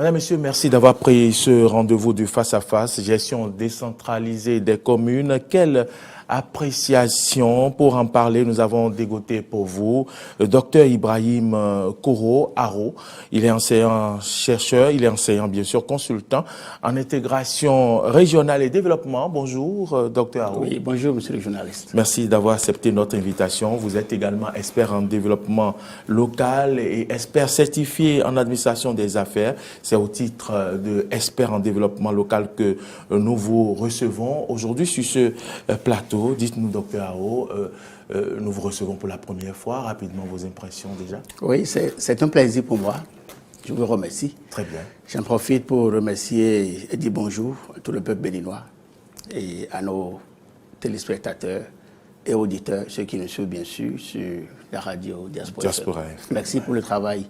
Madame, Monsieur, merci d'avoir pris ce rendez-vous du face-à-face, gestion décentralisée des communes. Quelle appréciation? Pour en parler, nous avons dégoté pour vous le docteur Ibrahim Koro Aro. Il est enseignant-chercheur, il est enseignant, bien sûr, consultant en intégration régionale et développement. Bonjour, docteur Aro. Oui, bonjour, monsieur le journaliste. Merci d'avoir accepté notre invitation. Vous êtes également expert en développement local et expert certifié en administration des affaires. C'est au titre de expert en développement local que nous vous recevons aujourd'hui sur ce plateau. Dites-nous, docteur Aro, nous vous recevons pour la première fois. Rapidement, vos impressions déjà. Oui, c'est un plaisir pour moi. Je vous remercie. Très bien. J'en profite pour remercier et dire bonjour à tout le peuple béninois et à nos téléspectateurs et auditeurs, ceux qui nous suivent bien sûr sur la radio Diaspora. Merci pour le travail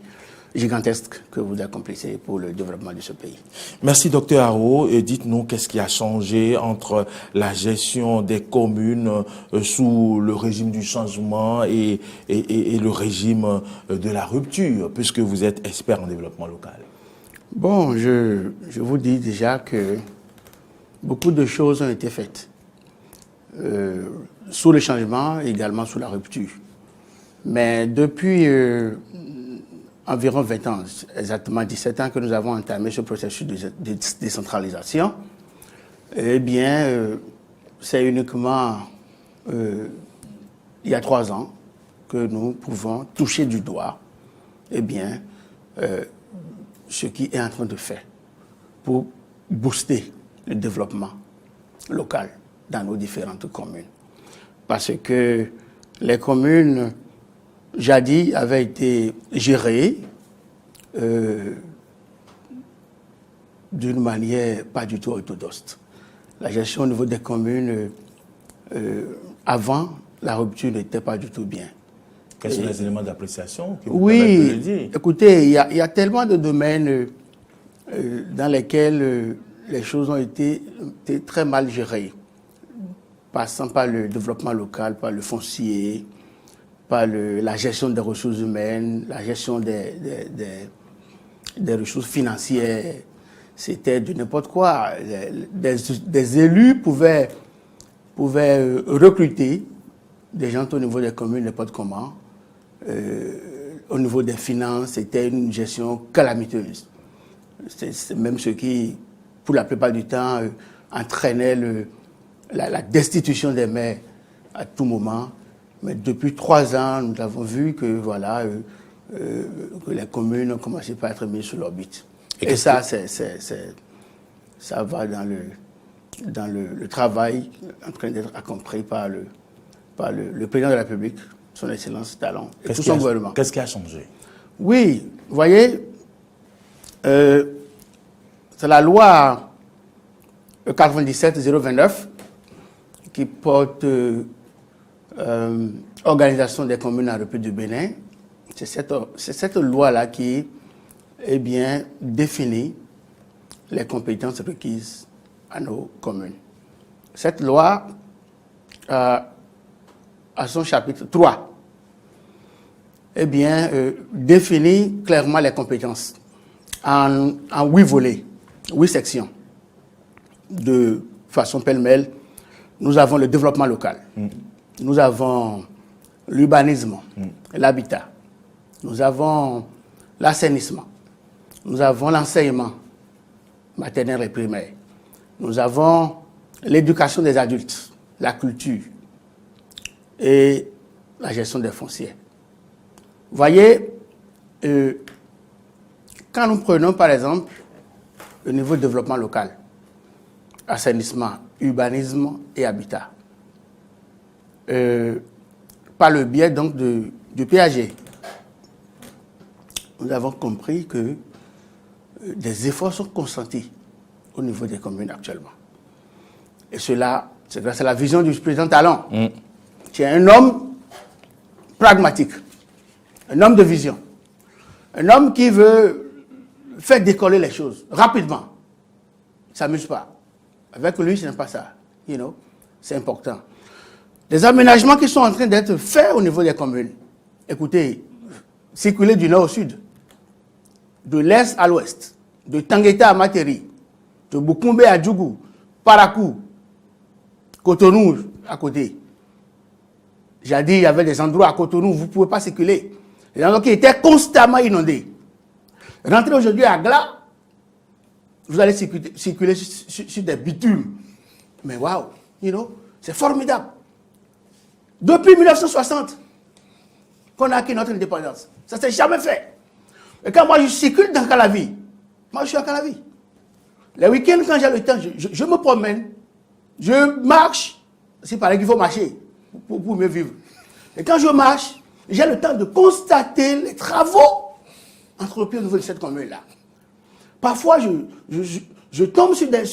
gigantesque que vous accomplissez pour le développement de ce pays. Merci, docteur Aro. Dites-nous qu'est-ce qui a changé entre la gestion des communes sous le régime du changement et le régime de la rupture, puisque vous êtes expert en développement local. Bon, je vous dis déjà que beaucoup de choses ont été faites. Sous le changement, également sous la rupture. Mais depuis environ 20 ans, exactement 17 ans que nous avons entamé ce processus de décentralisation, eh bien, c'est uniquement il y a 3 ans que nous pouvons toucher du doigt, eh bien, ce qui est en train de faire pour booster le développement local dans nos différentes communes. Parce que les communes, jadis, avaient été gérées d'une manière pas du tout orthodoxe. La gestion au niveau des communes, avant la rupture, n'était pas du tout bien. Quels sont les éléments d'appréciation qui vous permettent de le dire? Écoutez, il y a tellement de domaines dans lesquels les choses ont été très mal gérées, passant par le développement local, par le foncier, par la gestion des ressources humaines, la gestion des ressources financières. C'était de n'importe quoi. Des élus pouvaient recruter des gens au niveau des communes, n'importe comment. Au niveau des finances, c'était une gestion calamiteuse. C'est même ce qui, pour la plupart du temps, entraînait la destitution des maires à tout moment. Mais depuis 3 ans, nous avons vu que, voilà, que les communes ont commencé par être mises sur l'orbite. Et ça, ça va dans le travail en train d'être accompli par le président de la République, son Excellence Talon, et tout son gouvernement. Qu'est-ce qui a changé? Oui, vous voyez, c'est la loi 97-029 qui porte organisation des communes en République du Bénin. C'est cette loi-là qui, eh bien, définit les compétences requises à nos communes. Cette loi, à son chapitre 3, eh bien, définit clairement les compétences en 8 volets, 8 sections. De façon pêle-mêle, nous avons le développement local. Nous avons l'urbanisme, l'habitat. Nous avons l'assainissement. Nous avons l'enseignement maternel et primaire. Nous avons l'éducation des adultes, la culture et la gestion des foncières. Vous voyez, quand nous prenons par exemple le niveau de développement local, assainissement, urbanisme et habitat, par le biais donc du PAG, nous avons compris que des efforts sont consentis au niveau des communes actuellement. Et cela, c'est grâce à la vision du président Talon, qui est un homme pragmatique, un homme de vision, un homme qui veut faire décoller les choses rapidement. Il ne s'amuse pas. Avec lui, ce n'est pas ça. C'est important. Les aménagements qui sont en train d'être faits au niveau des communes. Écoutez, circuler du nord au sud, de l'est à l'ouest, de Tangueta à Materi, de Bukumbe à Djougou, Parakou, Cotonou à côté. J'ai dit, il y avait des endroits à Cotonou où vous ne pouvez pas circuler. Les endroits qui étaient constamment inondés. Rentrez aujourd'hui à Gla, vous allez circuler sur des bitumes. Mais waouh, c'est formidable. Depuis 1960, qu'on a acquis notre indépendance. Ça ne s'est jamais fait. Et quand moi je circule dans Calavi, moi je suis à Calavi. Les week-ends, quand j'ai le temps, je me promène, je marche. C'est pareil qu'il faut marcher pour mieux vivre. Et quand je marche, j'ai le temps de constater les travaux entrepris au niveau de cette commune-là. Parfois, je tombe sur des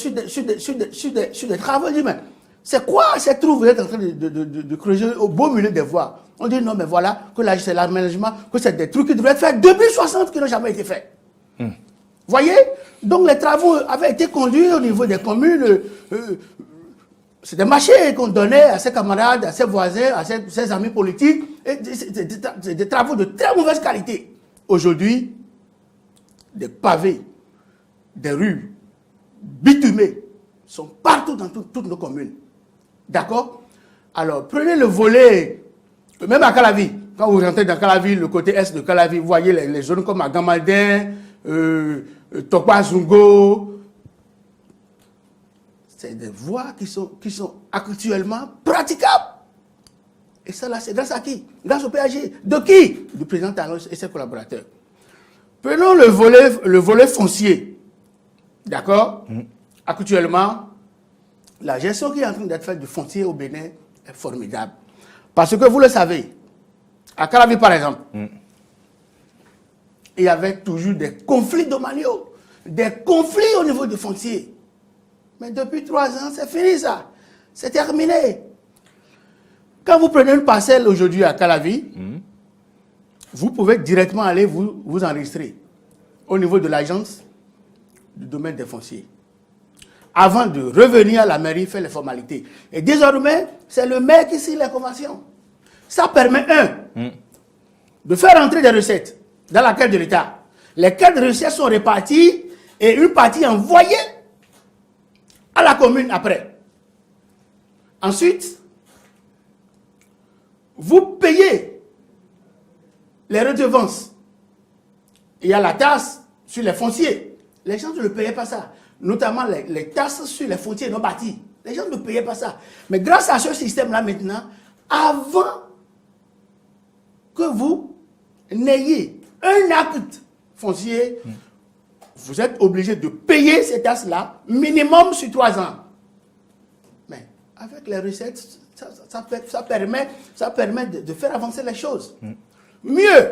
travaux, je dis, mais c'est quoi cette trou vous êtes en train de creuser au beau milieu des voies? On dit non, mais voilà, que là, c'est l'aménagement, que c'est des trucs qui devraient être faits depuis 60 qui n'ont jamais été faits. Voyez? Donc les travaux avaient été conduits au niveau des communes. C'est des marchés qu'on donnait à ses camarades, à ses voisins, à ses amis politiques. C'est des travaux de très mauvaise qualité. Aujourd'hui, des pavés, des rues bitumées sont partout dans toutes nos communes. D'accord? Alors, prenez le volet, même à Calavi. Quand vous rentrez dans Calavi, le côté est de Calavi, vous voyez les zones comme à Gamaldin, Tokwa Zungo. C'est des voies qui sont actuellement praticables. Et ça, là, c'est grâce à qui? Grâce au PAG. De qui? Du président Tanos et ses collaborateurs. Prenons le volet foncier. D'accord? Actuellement, la gestion qui est en train d'être faite du foncier au Bénin est formidable. Parce que vous le savez, à Calavi par exemple, il y avait toujours des conflits domaniaux, des conflits au niveau du foncier. Mais depuis 3 ans, c'est fini ça. C'est terminé. Quand vous prenez une parcelle aujourd'hui à Calavi, vous pouvez directement aller vous enregistrer au niveau de l'agence du domaine des fonciers. Avant de revenir à la mairie, faire les formalités. Et désormais, c'est le maire qui signe les conventions. Ça permet, de faire entrer des recettes dans la caisse de l'État. Les caisses de recettes sont réparties et une partie envoyée à la commune après. Ensuite, vous payez les redevances. Il y a la taxe sur les fonciers. Les gens ne payaient pas ça. Notamment les taxes sur les fonciers non bâtis. Les gens ne payaient pas ça. Mais grâce à ce système-là maintenant, avant que vous n'ayez un acte foncier, vous êtes obligé de payer ces taxes-là minimum sur 3 ans. Mais avec les recettes, ça permet de faire avancer les choses. Mieux,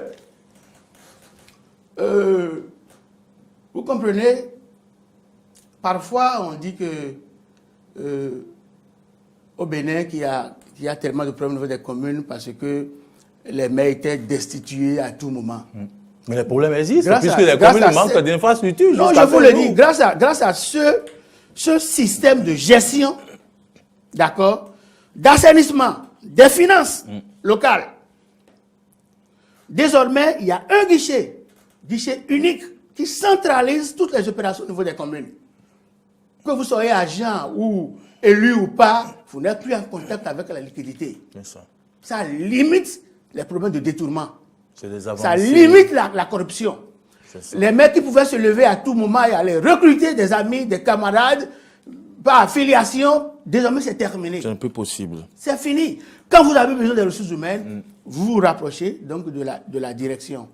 vous comprenez, parfois on dit que au Bénin qu'il y a tellement de problèmes au niveau des communes parce que les maires étaient destitués à tout moment. Mais les problèmes existent, puisque les communes manquent d'infrastructures. Non, je vous le dis, grâce à ce système de gestion, d'accord, d'assainissement, des finances locales, désormais, il y a un guichet unique qui centralise toutes les opérations au niveau des communes. Que vous soyez agent ou élu ou pas, vous n'êtes plus en contact avec la liquidité. Ça limite les problèmes de détournement. Ça limite la corruption. Les mecs qui pouvaient se lever à tout moment et aller recruter des amis, des camarades, par affiliation, désormais c'est terminé. C'est un peu possible. C'est fini. Quand vous avez besoin des ressources humaines, vous vous rapprochez donc de la direction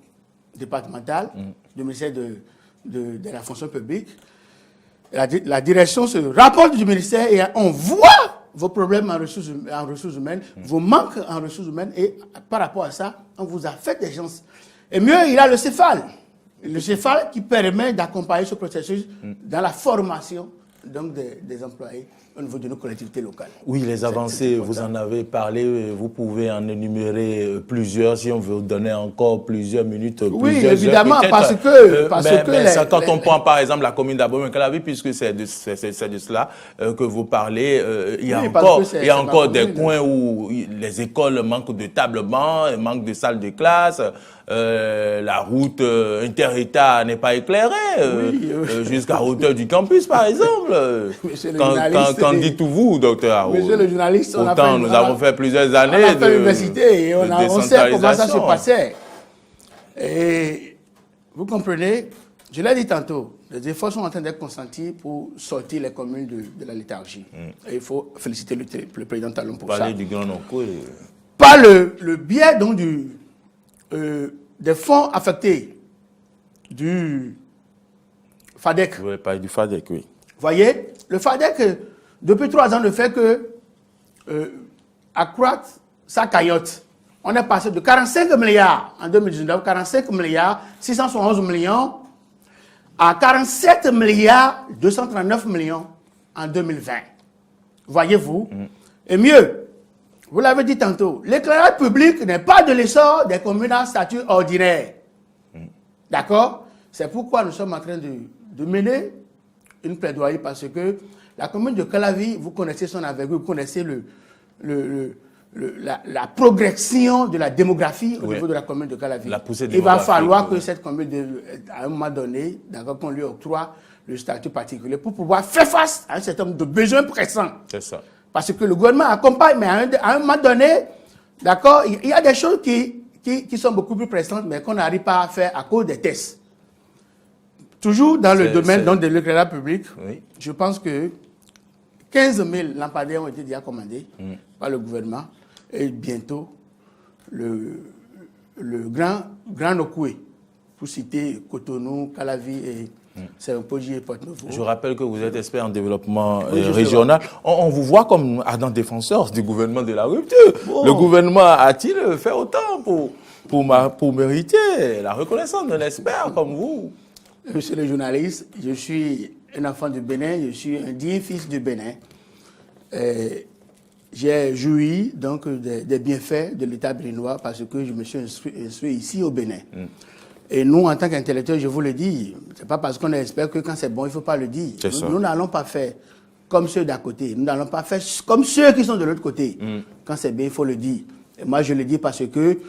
départementale, du ministère de la fonction publique. La direction se rapporte du ministère et on voit vos problèmes en ressources humaines, vos manques en ressources humaines, et par rapport à ça, on vous a fait des gens. Et mieux, il a le CEFAL. Le CEFAL qui permet d'accompagner ce processus dans la formation donc des employés au niveau de nos collectivités locales. Oui, les avancées, vous en avez parlé, vous pouvez en énumérer plusieurs, si on veut donner encore plusieurs minutes, oui, plusieurs évidemment, heures, parce que quand on prend par exemple la commune d'Abomey-Calavi, puisque c'est de cela que vous parlez, il y a encore des coins où les écoles manquent de table-bancs, manquent de salles de classe, la route inter-État n'est pas éclairée jusqu'à hauteur du campus, par exemple. Qu'en dites-vous, docteur Haro? Monsieur le journaliste, pourtant, nous avons fait plusieurs années de l'université et on sait comment ça se passait. Et vous comprenez, je l'ai dit tantôt, les efforts sont en train d'être consentis pour sortir les communes de la léthargie. Et il faut féliciter le président Talon pour ça. Parler du Grand Nokoué. Par le biais donc des fonds affectés du FADEC. Vous voulez parler du FADEC, oui. Vous voyez, le FADEC, depuis 3 ans, ne fait que accroître sa cagnotte. On est passé de 45 milliards en 2019, 45 milliards, 671 millions, à 47 milliards, 239 millions en 2020. Voyez-vous? Et mieux, vous l'avez dit tantôt, l'éclairage public n'est pas de l'essor des communes à statut ordinaire. D'accord? C'est pourquoi nous sommes en train de mener une plaidoyer parce que la commune de Calavi, vous connaissez son envergure, vous connaissez la progression de la démographie au niveau de la commune de Calavi. Il va falloir que cette commune, à un moment donné, d'accord, qu'on lui octroie le statut particulier pour pouvoir faire face à un certain nombre de besoins pressants. C'est ça. Parce que le gouvernement accompagne, mais à un moment donné, d'accord, il y a des choses qui sont beaucoup plus pressantes, mais qu'on n'arrive pas à faire à cause des tests. Toujours dans le domaine de l'éclairage public, je pense que 15 000 lampadaires ont été déjà commandés par le gouvernement. Et bientôt, le Grand Nokoué, pour citer Cotonou, Calavi et Saint-Poji et Porte-Nouveau. Je rappelle que vous êtes expert en développement régional. On vous voit comme ardent défenseur du gouvernement de la rupture. Le gouvernement a-t-il fait autant pour mériter la reconnaissance d'un expert comme vous? Monsieur le journaliste, je suis un enfant du Bénin, je suis un digne fils du Bénin. J'ai joui donc des bienfaits de l'État béninois parce que je me suis instruit ici au Bénin. Et nous, en tant qu'intellectuels, je vous le dis, c'est pas parce qu'on est expert que quand c'est bon, il ne faut pas le dire. Nous n'allons pas faire comme ceux d'à côté. Nous n'allons pas faire comme ceux qui sont de l'autre côté. Quand c'est bien, il faut le dire. Et moi, je le dis parce que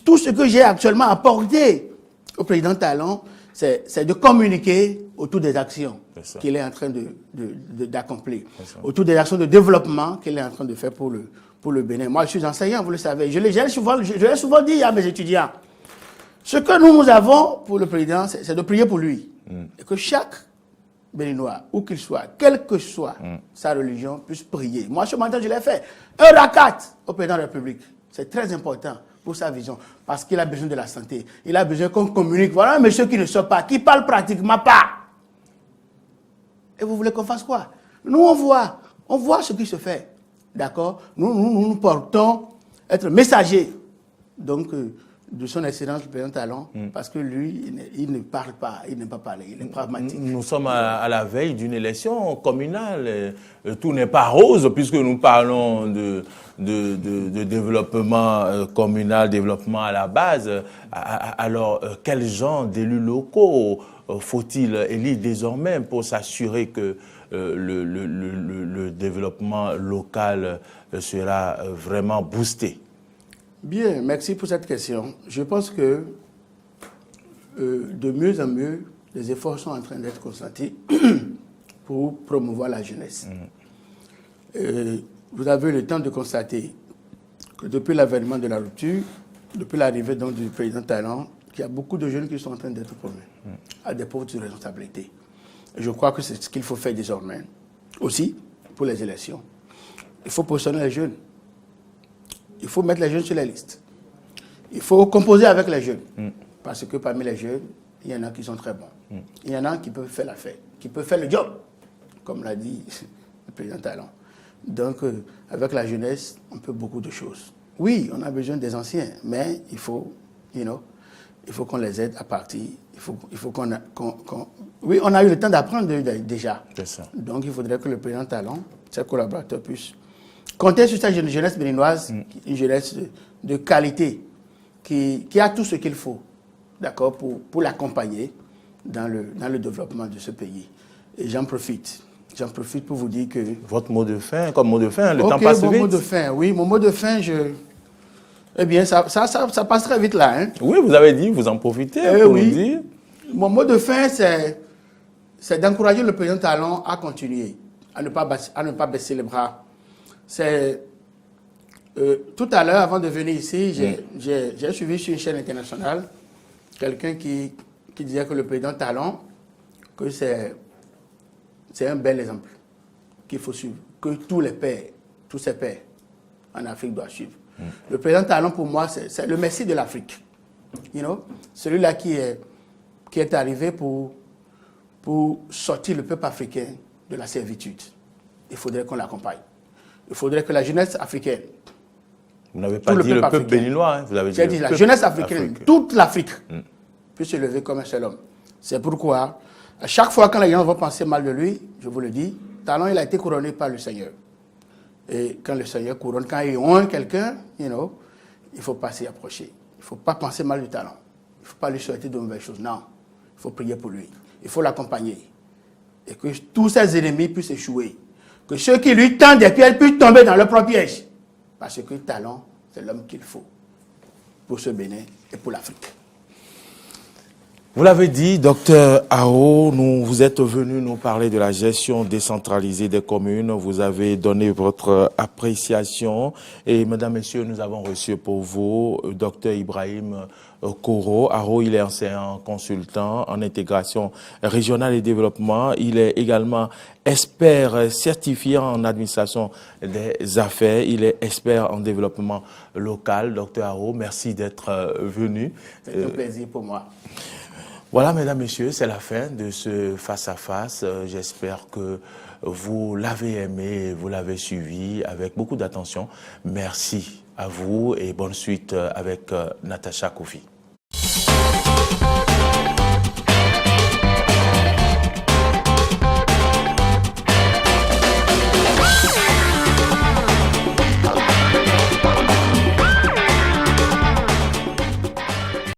tout ce que j'ai actuellement apporté au président Talon, c'est de communiquer autour des actions qu'il est en train d'accomplir, autour des actions de développement qu'il est en train de faire pour le Bénin. Moi, je suis enseignant, vous le savez. Je l'ai souvent dit à mes étudiants. Ce que nous avons pour le président, c'est de prier pour lui. Et que chaque Béninois, où qu'il soit, quelle que soit sa religion, puisse prier. Moi, ce matin, je l'ai fait. Un rakat au président de la République. C'est très important pour sa vision, parce qu'il a besoin de la santé. Il a besoin qu'on communique. Voilà un monsieur qui ne sort pas, qui parle pratiquement pas. Et vous voulez qu'on fasse quoi? Nous, on voit ce qui se fait. D'accord? Nous portons être messagers. Donc, de son excellence, le président Talon, parce que lui, il ne parle pas, il n'aime pas parler, il est pragmatique. Nous sommes à la veille d'une élection communale. Tout n'est pas rose, puisque nous parlons de développement communal, développement à la base. Alors, quel genre d'élus locaux faut-il élire désormais pour s'assurer que le développement local sera vraiment boosté? Bien, merci pour cette question. Je pense que de mieux en mieux, les efforts sont en train d'être consentis pour promouvoir la jeunesse. Vous avez le temps de constater que depuis l'avènement de la rupture, depuis l'arrivée donc du président Talon, qu'il y a beaucoup de jeunes qui sont en train d'être promus à des postes de responsabilité. Et je crois que c'est ce qu'il faut faire désormais. Aussi, pour les élections, il faut positionner les jeunes. Il faut mettre les jeunes sur la liste. Il faut composer avec les jeunes. Parce que parmi les jeunes, il y en a qui sont très bons. Il y en a qui peuvent faire l'affaire, qui peuvent faire le job, comme l'a dit le président Talon. Donc, avec la jeunesse, on peut beaucoup de choses. Oui, on a besoin des anciens, mais il faut, il faut qu'on les aide à partir. Il faut qu'on... Oui, on a eu le temps d'apprendre déjà. C'est ça. Donc, il faudrait que le président Talon, ses collaborateurs puissent compter sur cette jeunesse béninoise, une jeunesse de qualité, qui a tout ce qu'il faut, d'accord, pour l'accompagner dans le développement de ce pays. Et j'en profite pour vous dire que... Votre mot de fin, comme mot de fin, le temps passe vite. Mon mot de fin, oui, mon mot de fin, Eh bien, ça passe très vite là. Hein. Oui, vous avez dit, vous en profitez pour nous dire. Mon mot de fin, c'est d'encourager le président Talon à continuer, à ne pas baisser les bras. Tout à l'heure, avant de venir ici, j'ai suivi sur une chaîne internationale quelqu'un qui disait que le président Talon, que c'est un bel exemple qu'il faut suivre, que tous ces pères en Afrique doivent suivre. Le président Talon, pour moi, c'est le Messie de l'Afrique. You know? Celui-là qui est arrivé pour sortir le peuple africain de la servitude. Il faudrait qu'on l'accompagne. Il faudrait que la jeunesse africaine... Vous n'avez pas dit le peuple béninois, hein, vous avez dit la jeunesse africaine, toute l'Afrique, puisse se lever comme un seul homme. C'est pourquoi, à chaque fois quand les gens vont penser mal de lui, je vous le dis, Talon, il a été couronné par le Seigneur. Et quand le Seigneur couronne, quand il honte quelqu'un, il ne faut pas s'y approcher. Il ne faut pas penser mal du Talon. Il ne faut pas lui souhaiter de mauvaises choses. Non, il faut prier pour lui. Il faut l'accompagner. Et que tous ses ennemis puissent échouer. Que ceux qui lui tendent des pièges puissent tomber dans leur propre piège. Parce que Talon, c'est l'homme qu'il faut pour ce Bénin et pour l'Afrique. Vous l'avez dit, docteur Ao, vous êtes venu nous parler de la gestion décentralisée des communes. Vous avez donné votre appréciation. Et mesdames, messieurs, nous avons reçu pour vous docteur Ibrahim Koro. Ao, il est enseignant consultant en intégration régionale et développement. Il est également expert certifié en administration des affaires. Il est expert en développement local. Docteur Ao, merci d'être venu. C'est un plaisir pour moi. Voilà, mesdames, messieurs, c'est la fin de ce face-à-face. J'espère que vous l'avez aimé, vous l'avez suivi avec beaucoup d'attention. Merci à vous et bonne suite avec Natacha Kofi.